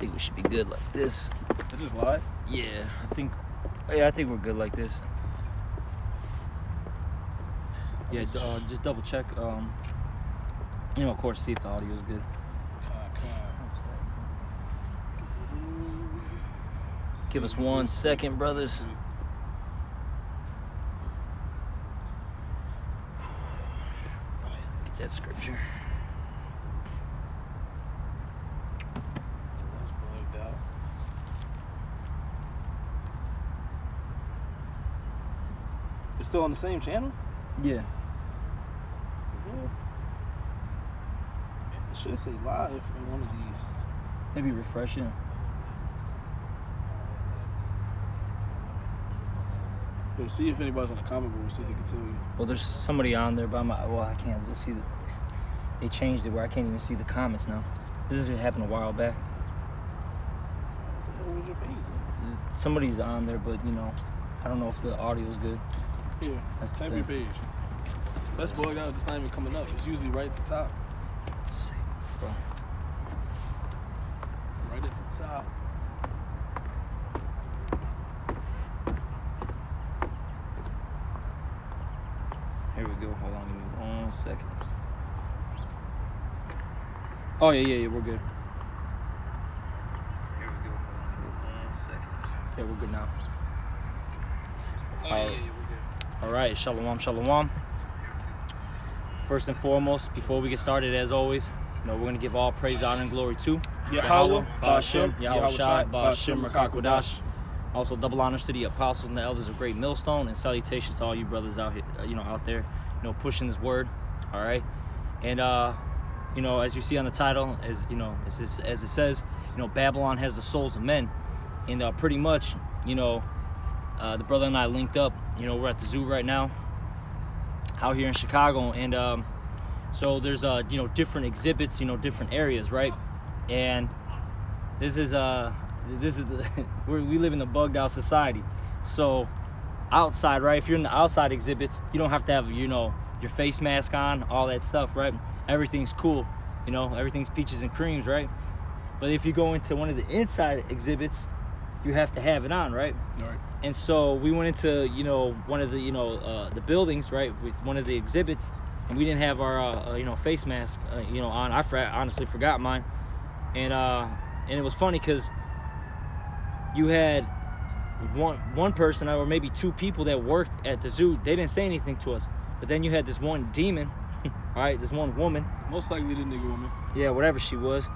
think we should be good like this. This is live? Yeah, I think we're good like this. Yeah, just double check. You know, of course, see if the audio is good. Give us 1 second, brothers. Get that scripture. It's still on the same channel? Yeah. It should say live in one of these. Maybe refreshing. Yo, see if anybody's on the comment board so they can tell you. Well, there's somebody on there, but I can't just see they changed it where I can't even see the comments now. This happened a while back. What was your page? Somebody's on there, but you know, I don't know if the audio's good. Here, type your page. Best boy guy, it's not even coming up. It's usually right at the top. Sick, bro. Right at the top. Here we go. Hold on, give me 1 second. Oh yeah, we're good. Here we go. Hold on, 1 second. Yeah, we're good now. Oh yeah, we're good. All right, shalom, shalom. First and foremost, before we get started, as always, you know, we're gonna give all praise, honor, and glory to Yahweh, Ba'ashem, Yahweh Shai, Ba'ashem, Ba'ashem, Rakakwadash. Also, double honors to the apostles and the elders of Great Millstone, and salutations to all you brothers out here, out there, pushing this word. All right, and as you see on the title, as it says, Babylon has the souls of men, and pretty much, the brother and I linked up. We're at the zoo right now, out here in Chicago, and so there's different exhibits, different areas, right? And this is we live in a bugged out society. So outside, right? If you're in the outside exhibits, you don't have to have your face mask on, all that stuff, right? Everything's cool, everything's peaches and creams, right? But if you go into one of the inside exhibits, you have to have it on, right? Right. And so we went into one of the the buildings, right, with one of the exhibits, and we didn't have our face mask on. I honestly forgot mine, and it was funny because you had one person or maybe two people that worked at the zoo. They didn't say anything to us, but then you had this one demon, all right, this one woman, Most likely the nigga woman. yeah, whatever she was,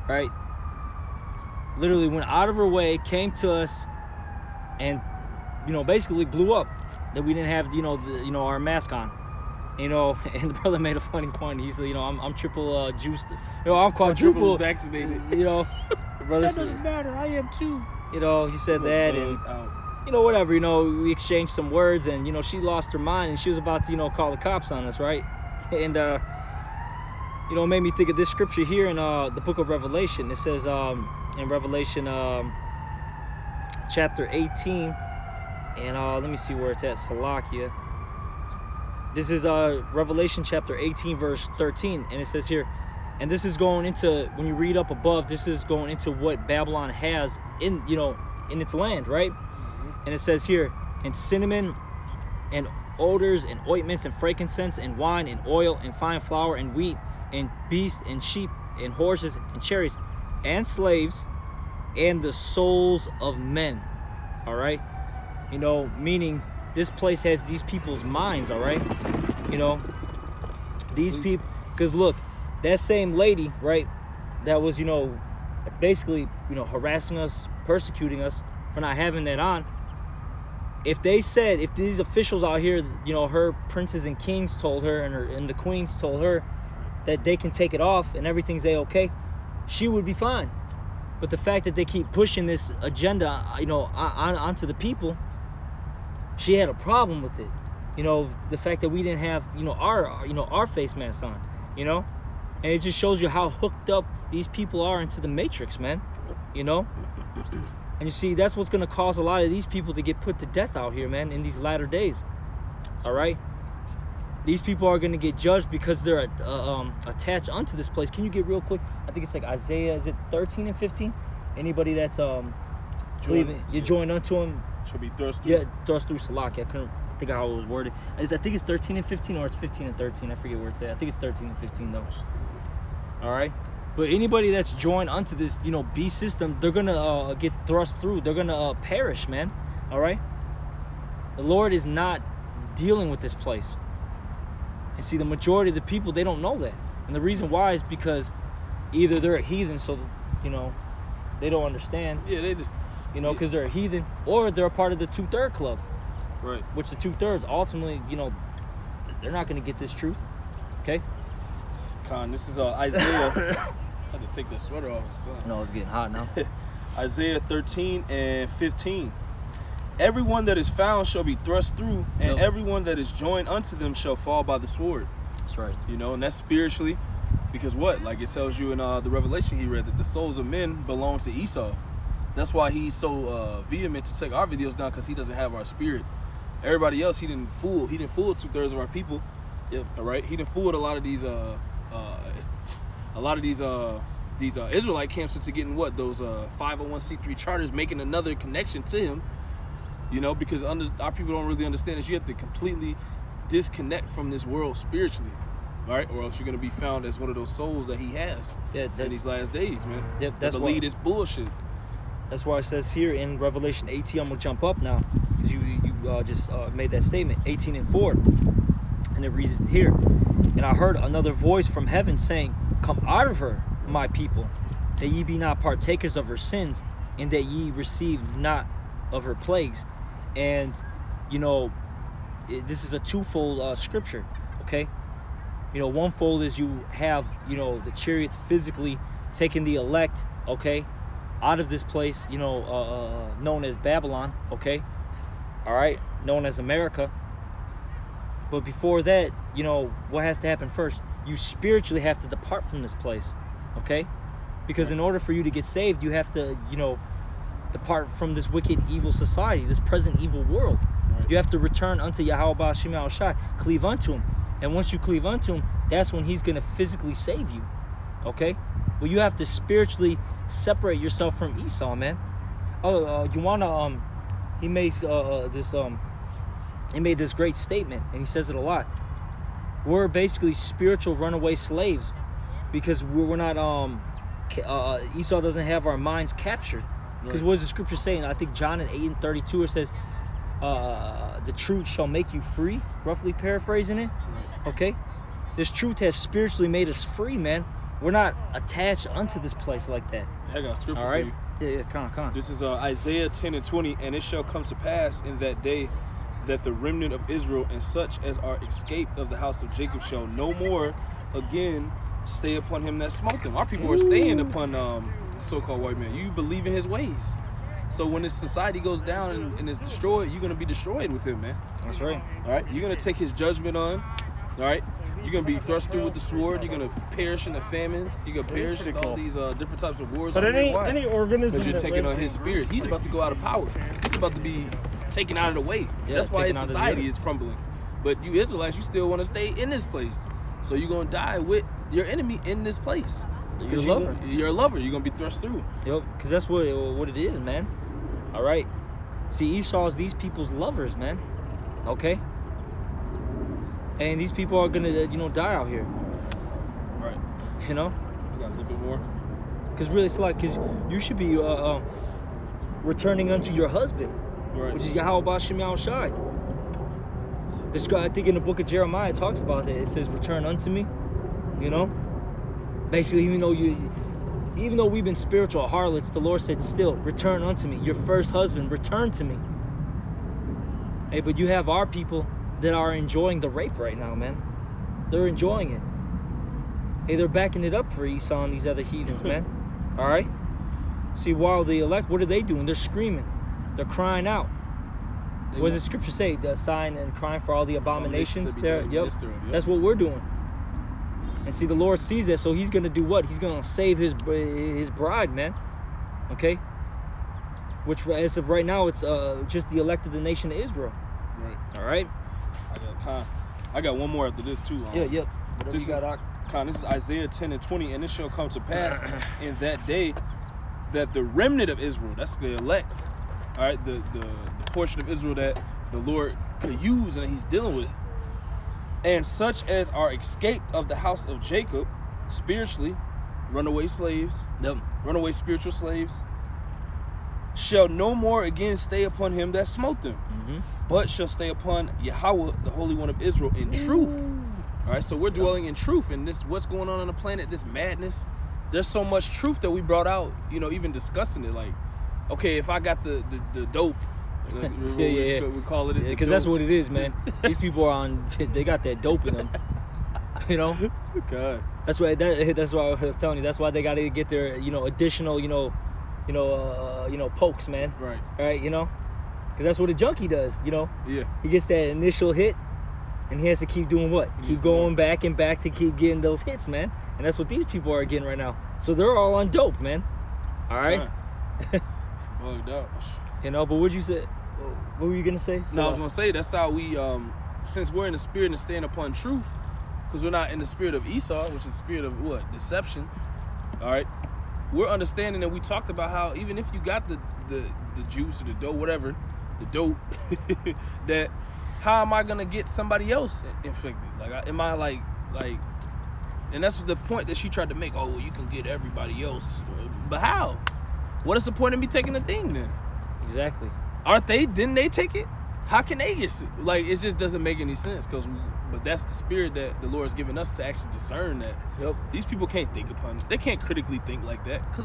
right, literally went out of her way, came to us, and basically blew up that we didn't have our mask on, and the brother made a funny point. He said, I'm triple juiced, I'm quadruple vaccinated. The brother That doesn't matter. I am too. he said that, and whatever, we exchanged some words, and she lost her mind, and she was about to call the cops on us, right? And it made me think of this scripture here in the book of Revelation. It says in Revelation chapter 18, and let me see where it's at, Salakia. This is Revelation chapter 18 verse 13, and it says here, and this is going into, when you read up above, this is going into what Babylon has in in its land, right? And it says here, and cinnamon and odors and ointments and frankincense and wine and oil and fine flour and wheat and beasts and sheep and horses and chariots and slaves and the souls of men. All right, meaning this place has these people's minds. All right, these people, because look, that same lady, right, that was basically harassing us, persecuting us for not having that on. If these officials out here, her princes and kings told her, and the queens told her that they can take it off and everything's okay, she would be fine. But the fact that they keep pushing this agenda, onto the people, she had a problem with it. The fact that we didn't have, our face masks on, and it just shows you how hooked up these people are into the matrix, man. And you see, that's what's gonna cause a lot of these people to get put to death out here, man, in these latter days. All right, these people are gonna get judged because they're attached onto this place. Can you get real quick? I think it's like Isaiah, is it 13 and 15? Anybody that's cleaving, you join unto him. Shall be thrust through. Yeah, thrust through Salaki. I couldn't think of how it was worded. I think it's 13 and 15 or it's 15 and 13. I forget where it's at. I think it's 13 and 15 though. All right. But anybody that's joined unto this, beast system, they're gonna get thrust through. They're gonna perish, man. All right. The Lord is not dealing with this place. And see, the majority of the people, they don't know that, and the reason why is because either they're a heathen, so they don't understand. Yeah, they just because they're a heathen, or they're a part of the 2/3 club. Right. Which the 2/3 ultimately, they're not gonna get this truth. Okay. Con, this is Isaiah. I had to take the sweater off. No, it's getting hot now. Isaiah 13 and 15. Everyone that is found shall be thrust through, and everyone that is joined unto them shall fall by the sword. That's right. And that's spiritually, because what? Like it tells you in the Revelation he read that the souls of men belong to Esau. That's why he's so vehement to take our videos down, because he doesn't have our spirit. Everybody else he didn't fool. He didn't fool 2/3 of our people. Yep. All right. He didn't fool a lot of these Israelite camps into getting those 501c3 charters, making another connection to him. Because our people don't really understand is you have to completely disconnect from this world spiritually, all right? Or else you're gonna be found as one of those souls that he has in these last days, man. Yep, that's why this bullshit. That's why it says here in Revelation 18. I'm gonna jump up now because you just made that statement. 18 and 4, and it reads it here. And I heard another voice from heaven saying, "Come out of her, my people, that ye be not partakers of her sins, and that ye receive not of her plagues." And this is a twofold scripture. Okay, one fold is you have the chariots physically taking the elect, okay, out of this place, known as Babylon, okay, all right, known as America. But before that, what has to happen first? You spiritually have to depart from this place, okay, because in order for you to get saved, you have to depart from this wicked, evil society, this present evil world. Right. You have to return unto Yahweh Ba'Shem Yahushai, cleave unto him. And once you cleave unto him, that's when he's going to physically save you. Okay? Well, you have to spiritually separate yourself from Esau, man. You want to, he makes he made this great statement, and he says it a lot. We're basically spiritual runaway slaves because we're not, Esau doesn't have our minds captured. Because what does the scripture saying? I think John in 8 and 32 it says, the truth shall make you free, roughly paraphrasing it. Okay? This truth has spiritually made us free, man. We're not attached unto this place like that. I got a scripture all right? for you. Yeah, come on. This is Isaiah 10 and 20. And it shall come to pass in that day that the remnant of Israel and such as are escaped of the house of Jacob shall no more again stay upon him that smote them. Our people are staying upon so-called white man. You believe in his ways. So when this society goes down and is destroyed, you're going to be destroyed with him, man. That's right. All right? You're going to take his judgment on. All right? You're going to be thrust through with the sword. You're going to perish in the famines. You're going to perish in all these different types of wars. But any organism because you're taking on his spirit. He's about to go out of power. He's about to be taken out of the way. Yeah, that's why his society is crumbling. But you Israelites, you still want to stay in this place. So you're going to die with your enemy in this place. You're a lover. You're a lover. You're going to be thrust through. Yep, because that's what it is, man. All right. See, Esau is these people's lovers, man. Okay? And these people are going to, die out here. Right. You know? I got a little bit more. Because really, it's like, because you should be returning unto your husband, right, which is Yahweh Ba'Shem Yahushai. I think in the book of Jeremiah it talks about that. It says, return unto me, Basically, even though we've been spiritual harlots, the Lord said, still, return unto me. Your first husband, return to me. Hey, but you have our people that are enjoying the rape right now, man. They're enjoying it. Hey, they're backing it up for Esau and these other heathens, man. All right? See, while the elect, what are they doing? They're screaming. They're crying out. What does the scripture say? The sign and crying for all the abominations there. Yep. That's what we're doing. And see, the Lord sees that, so he's going to do what? He's going to save his bride, man. Okay? Which, as of right now, it's just the elect of the nation of Israel. Right. All right? I got one more after this, too. Yep. This is Isaiah 10 and 20. And it shall come to pass in that day that the remnant of Israel, that's the elect, all right, the portion of Israel that the Lord could use and he's dealing with, and such as are escaped of the house of Jacob, spiritually, runaway slaves, Yep. runaway spiritual slaves, shall no more again stay upon him that smote them, but shall stay upon Yahweh, the Holy One of Israel, in truth. All right, so we're dwelling in truth, and this what's going on the planet, this madness. There's so much truth that we brought out, you know, even discussing it. Like, okay, if I got the dope, we call it, because that's what it is, man. These people are on. They got that dope in them. You know. God. That's why. That's why I was telling you. That's why they got to get their, you know, additional, pokes, man. Right. Right. You know, because that's what a junkie does. You know. Yeah. He gets that initial hit, and he has to keep doing what? Keep going back and back to keep getting those hits, man. And that's what these people are getting right now. So they're all on dope, man. All right. Bugged out. You know, but what'd you say? What were you gonna say? No, I was gonna say that's how we, since we're in the spirit and staying upon truth, because we're not in the spirit of Esau, which is the spirit of what? Deception. All right. We're understanding that we talked about how even if you got the juice or the dough, whatever, the dope, that how am I gonna get somebody else infected? Like, am I like, and that's the point that she tried to make. Oh, well, you can get everybody else, but how? What is the point of me taking the thing then? Exactly. Aren't they? Didn't they take it? How can they get sick? Like, it just doesn't make any sense. But that's the spirit that the Lord's given us to actually discern that. Yep. These people can't think upon it. They can't critically think like that because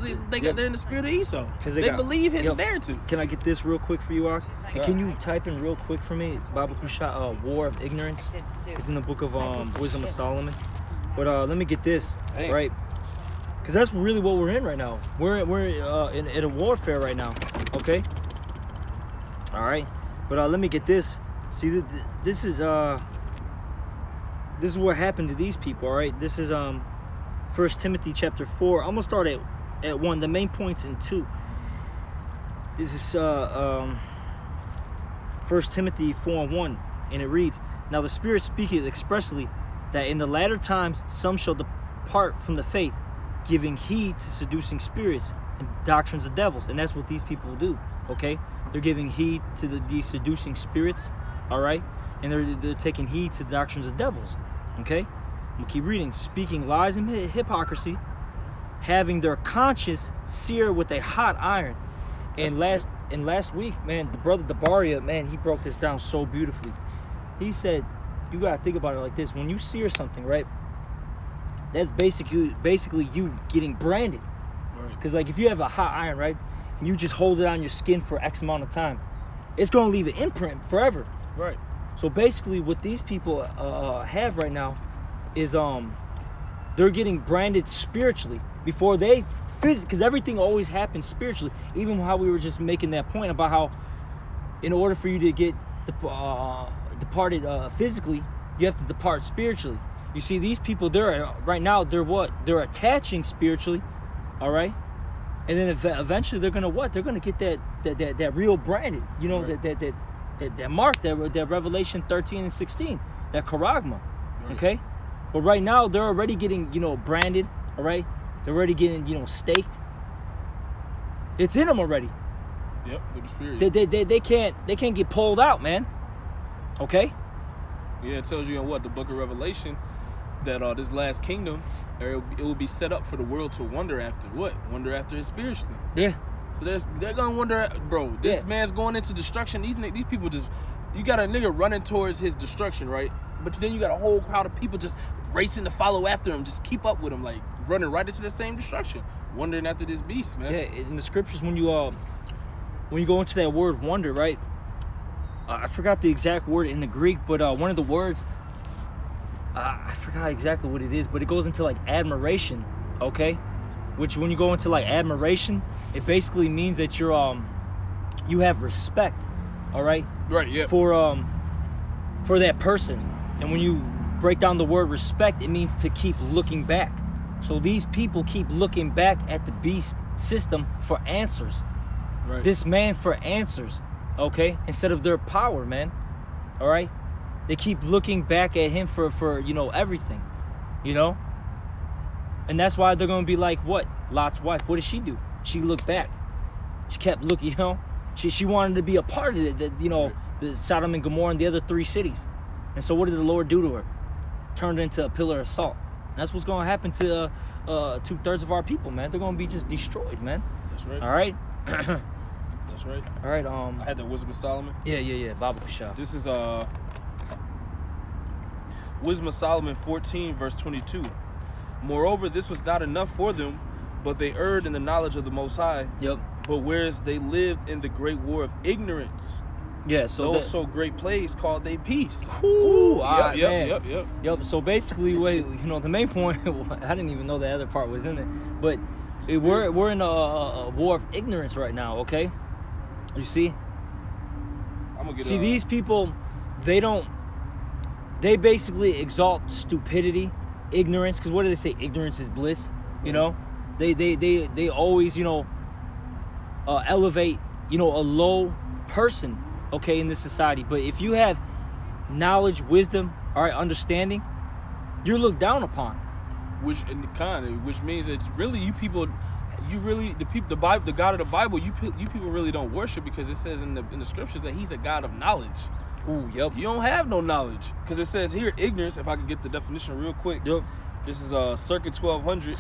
they're in the spirit of Esau. Because they believe his narrative. Can I get this real quick for you, Ak? And can you type in real quick for me? Bible Kusha, War of Ignorance. It's in the book of Wisdom of Solomon. But let me get this, right? Because that's really what we're in right now. We're in a warfare right now, okay? All right, but let me get this. See, this is what happened to these people. All right, this is 1 Timothy chapter 4. I'm gonna start at 1. The main points in 2. This is 1 Timothy 4:1, and it reads, "Now the Spirit speaketh expressly that in the latter times some shall depart from the faith, giving heed to seducing spirits and doctrines of devils." And that's what these people do. Okay, they're giving heed to these seducing spirits. All right, and they're taking heed to the doctrines of devils. Okay, we'll keep reading. "Speaking lies and hypocrisy, having their conscience seared with a hot iron." And last week, man, the brother Dabaria, man, he broke this down so beautifully. He said, you gotta think about it like this: when you sear something, right, that's basically you getting branded. Right. Because like if you have a hot iron, right, and you just hold it on your skin for X amount of time, it's gonna leave an imprint forever. Right. So basically, what these people have right now is they're getting branded spiritually before they physically, because everything always happens spiritually. Even how we were just making that point about how, in order for you to get departed physically, you have to depart spiritually. You see, these people, they're attaching spiritually, all right, and then eventually they're gonna what? They're gonna get that real branded, you know, right. that mark, that Revelation 13 and 16, that charagma, Right. okay. But right now they're already getting, you know, branded, all right. They're already getting, you know, staked. It's in them already. Yep, with the spirit. They can't get pulled out, man. Okay. Yeah, it tells you in what the book of Revelation that this last kingdom, it will be set up for the world to wonder after. What? Wonder after it spiritually. Yeah. So they're gonna wonder, bro. This man's going into destruction. These people just, you got a nigga running towards his destruction, right? But then you got a whole crowd of people just racing to follow after him, just keep up with him, like running right into the same destruction, wondering after this beast, man. Yeah. In the scriptures, when you go into that word wonder, right? I forgot the exact word in the Greek, but one of the words, I forgot exactly what it is, but it goes into like admiration, okay? Which when you go into like admiration, it basically means that you have respect, all right? Right, yeah. For that person. And when you break down the word respect, it means to keep looking back. So these people keep looking back at the beast system for answers. Right. This man for answers, okay? Instead of their power, man. All right? They keep looking back at him for you know, everything, you know? And that's why they're going to be like, what? Lot's wife. What did she do? she looked back. She kept looking, you know. She wanted to be a part of it, you know, the Sodom and Gomorrah and the other 3 cities. And so what did the Lord do to her? Turned her into a pillar of salt. And that's what's going to happen to 2/3 of our people, man. They're going to be just destroyed, man. That's right. All right? That's right. All right. I had the Wisdom of Solomon. Yeah. Baba Shah. This is Wisdom of Solomon 14, verse 22. Moreover, this was not enough for them, but they erred in the knowledge of the Most High. Yep. But whereas they lived in the great war of ignorance, Yeah, so those so great plagues called they peace. Ooh, Yep. So basically, the main point, I didn't even know the other part was in it, but we're in a war of ignorance right now, okay? You see? I'm gonna get these people, they basically exalt stupidity, ignorance, because what do they say? Ignorance is bliss, you know? They always, elevate, a low person, okay, in this society. But if you have knowledge, wisdom, all right, understanding, you're looked down upon. Which means that really the Bible, the God of the Bible, you people really don't worship, because it says in the scriptures that He's a God of knowledge. Ooh, yep. You don't have no knowledge, because it says here ignorance. If I could get the definition real quick. Yep. This is circa 1200.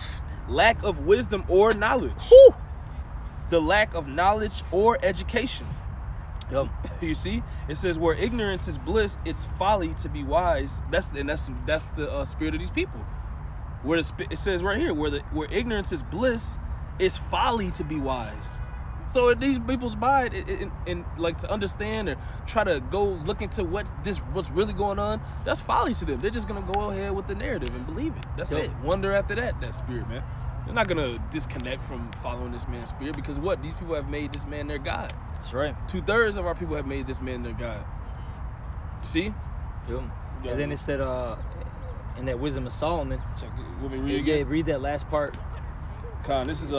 Lack of wisdom or knowledge. Woo! The lack of knowledge or education. Yep. You see, it says where ignorance is bliss, it's folly to be wise. That's the spirit of these people. It says right here, where ignorance is bliss, it's folly to be wise. So in these people's mind, and like to understand or try to go look into what's really going on, that's folly to them. They're just gonna go ahead with the narrative and believe it. That's it. Wonder after that spirit, man. They're not gonna disconnect from following this man's spirit, because what? These people have made this man their God. That's right. 2/3 of our people have made this man their God. You see? Yep. And then it said in that Wisdom of Solomon. Check it. Want me to read again? Yeah, read that last part. Con, this is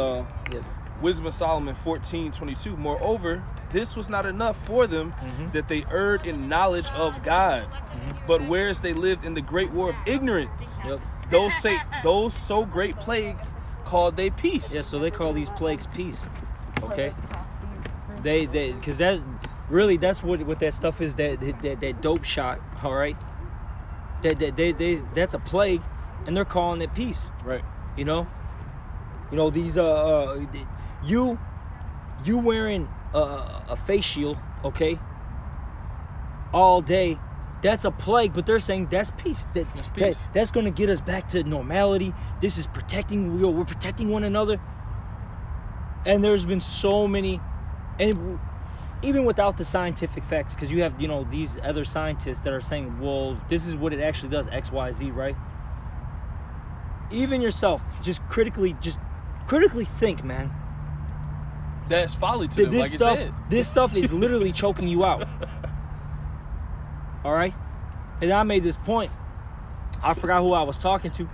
Wisdom of Solomon 14:22. Moreover, this was not enough for them, that they erred in knowledge of God, but whereas they lived in the great war of ignorance, those so great plagues called they peace. Yeah, so they call these plagues peace. Okay. They because that's what that stuff is, that dope shot. All right. That's a plague, and they're calling it peace. Right. These you wearing a face shield, okay, all day, that's a plague, but they're saying that's peace. That's peace. That's going to get us back to normality. This is protecting. We're protecting one another. And there's been so many, and even without the scientific facts, because you have these other scientists that are saying, well, this is what it actually does, X, Y, Z, right? Even yourself, just critically think, man. That's folly to them, like stuff, it said. This stuff is literally choking you out. All right? And I made this point. I forgot who I was talking to.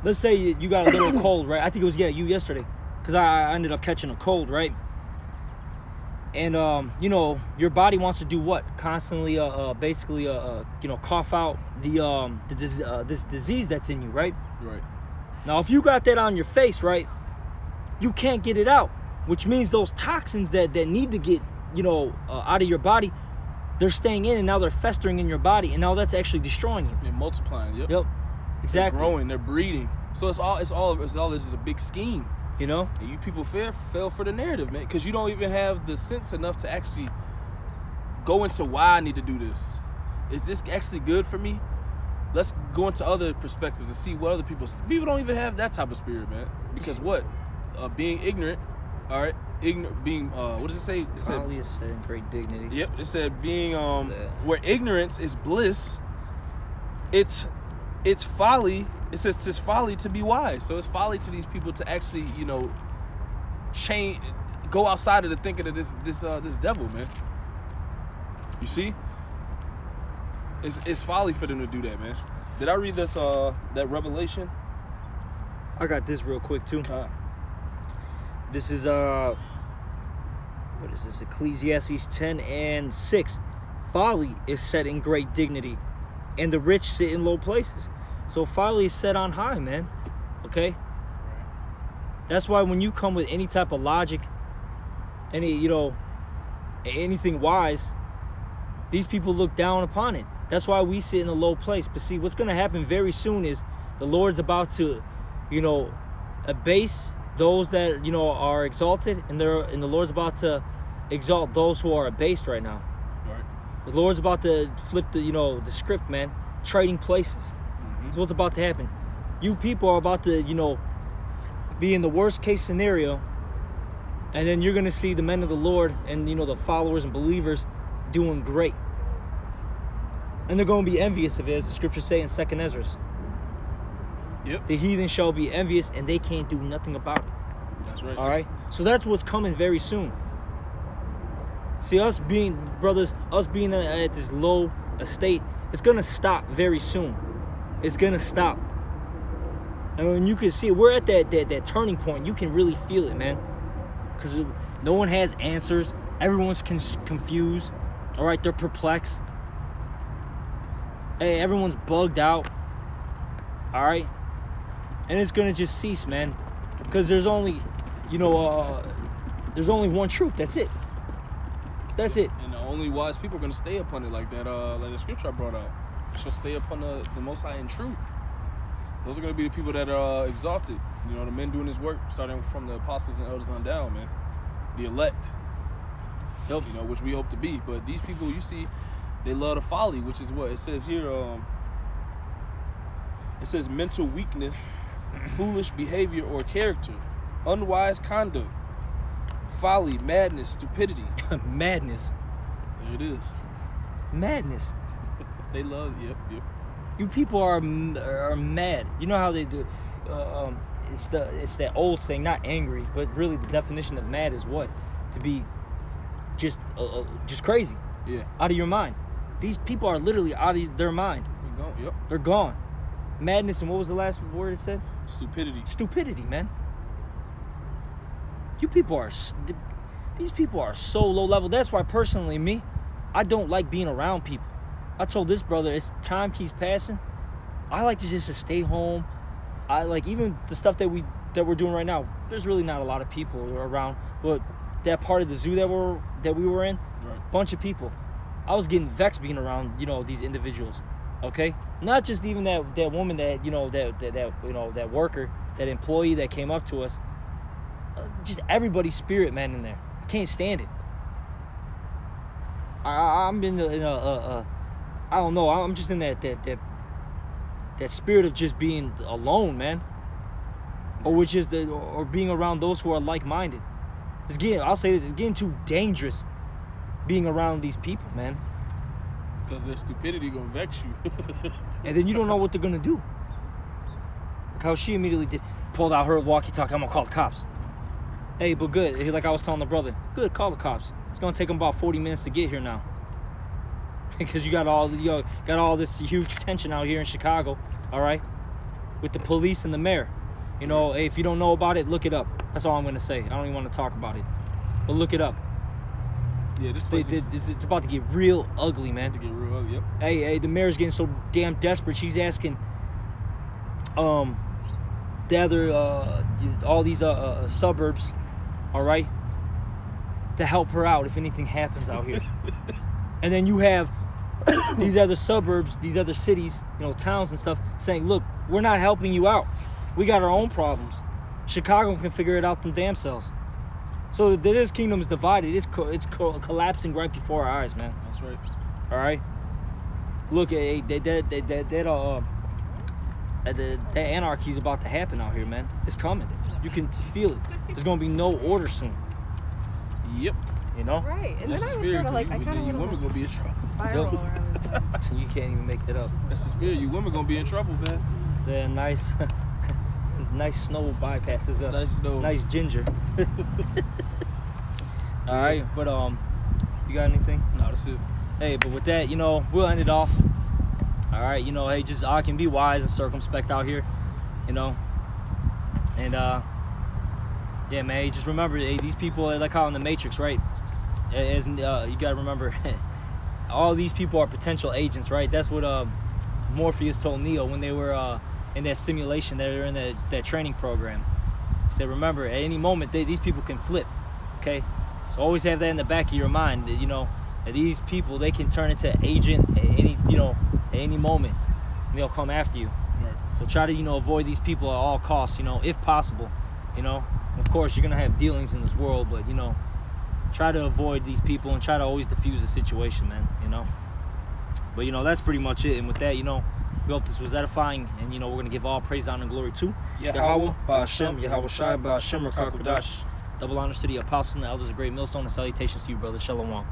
Let's say you got a little cold, right? I think it was, you yesterday. Because I ended up catching a cold, right? And, your body wants to do what? Constantly, basically, cough out this disease that's in you, right? Right. Now, if you got that on your face, right, you can't get it out. Which means those toxins that need to get, out of your body, they're staying in, and now they're festering in your body, and now that's actually destroying you. They're multiplying. Yep. Exactly. They're growing. They're breeding. So it's all just a big scheme. And you people fell for the narrative, man, because you don't even have the sense enough to actually go into why I need to do this. Is this actually good for me? Let's go into other perspectives and see what other people don't even have that type of spirit, man. Because what? Being ignorant. All right, being what does it say? It said folly is set in great dignity. Yep, it said being where ignorance is bliss, it's folly. It says it's folly to be wise. So it's folly to these people to actually change, go outside of the thinking of this devil, man. You see, it's folly for them to do that, man. Did I read this that Revelation? I got this real quick too. This is what is this? Ecclesiastes 10:6. Folly is set in great dignity, and the rich sit in low places. So folly is set on high, man. Okay. That's why when you come with any type of logic, anything wise, these people look down upon it. That's why we sit in a low place. But see, what's going to happen very soon is the Lord's about to, abase those that, are exalted, and the Lord's about to exalt those who are abased right now. Right. The Lord's about to flip the script, man. Trading places. That's what's about to happen. You people are about to, be in the worst case scenario, and then you're going to see the men of the Lord and, the followers and believers doing great. And they're going to be envious of it, as the scriptures say in 2nd Ezra. Yep. The heathen shall be envious, and they can't do nothing about it. That's right. All right? So that's what's coming very soon. See, us being at this low estate, it's going to stop very soon. It's going to stop. And when you can see it, we're at that turning point. You can really feel it, man. Because no one has answers. Everyone's confused. All right? They're perplexed. Hey, everyone's bugged out. All right? And it's going to just cease, man. Because there's only, there's only one truth. That's it. That's it. And the only wise people are going to stay upon it, like the scripture I brought out. Shall stay upon the Most High in truth. Those are going to be the people that are exalted. The men doing His work, starting from the apostles and elders on down, man. The elect. Yep. Which we hope to be. But these people, you see, they love the folly, which is what it says here. It says mental weakness, foolish behavior or character, unwise conduct, folly, madness, stupidity. Madness. There it is. Madness. They love. Yep. You people are mad. You know how they do. It's that old saying, not angry, but really the definition of mad is what? To be just crazy. Yeah. Out of your mind. These people are literally out of their mind. They're gone. Yep. They're gone. Madness, and what was the last word it said? Stupidity. Stupidity, man. These people are so low level. That's why personally, me, I don't like being around people. I told this brother, as time keeps passing, I like to just stay home. I like even the stuff that we're doing right now. There's really not a lot of people around, but that part of the zoo that we were in, Right. Bunch of people. I was getting vexed being around, these individuals. Okay, not just even that woman that worker, that employee that came up to us. Just everybody's spirit, man, in there. I can't stand it. I'm in a I don't know. I'm just in that spirit of just being alone, man. Or being around those who are like-minded. I'll say this, it's getting too dangerous being around these people, man. Because their stupidity gonna vex you. And then you don't know what they're gonna do. Like how she immediately pulled out her walkie-talkie. I'm gonna call the cops. Hey, but good. Like I was telling the brother, good, call the cops. It's gonna take them about 40 minutes to get here now. Because you got all this huge tension out here in Chicago, all right, with the police and the mayor. Hey, if you don't know about it, look it up. That's all I'm gonna say. I don't even want to talk about it, but look it up. Yeah, this place it's about to get real ugly, man. to get real ugly. Yep. Hey, the mayor's getting so damn desperate. She's asking, all these suburbs, all right, to help her out if anything happens out here. And then you have these other suburbs, these other cities, towns and stuff, saying, look, we're not helping you out. We got our own problems. Chicago can figure it out them damn selves. So this kingdom is divided. It's collapsing right before our eyes, man. That's right. All right. Look, that anarchy is about to happen out here, man. It's coming. You can feel it. There's gonna be no order soon. Yep. Right. And That's then the I was spirit. sort of like, I you kind of women gonna be in trouble. spiral around. You can't even make that up. That's the spirit. You women gonna be in trouble, man. The nice snow bypasses us. Nice snow. Nice ginger. All right, but you got anything? No, that's it. Hey, but with that, we'll end it off. All right, hey, just I can be wise and circumspect out here, and yeah, man, just remember, hey, these people are like how in the Matrix, right? As you gotta remember, all these people are potential agents, right? That's what Morpheus told Neo when they were in that simulation. They were in that training program. He said, remember, at any moment, these people can flip, okay? So always have that in the back of your mind, that, you know, that these people, they can turn into an agent at any, you know, at any moment. And they'll come after you. Right. So try to, you know, avoid these people at all costs, you know, if possible, you know. Of course, you're going to have dealings in this world, but, you know, try to avoid these people and try to always diffuse the situation, man, you know. But, you know, that's pretty much it. And with that, you know, we hope this was edifying. And, you know, we're going to give all praise, honor, and glory to Yahweh, Ba'ashem, Yahweh Shai, Ba'ashem, Rakakudash. Double honors to the apostles and the elders of Great Millstone, and salutations to you, brother. Shalom.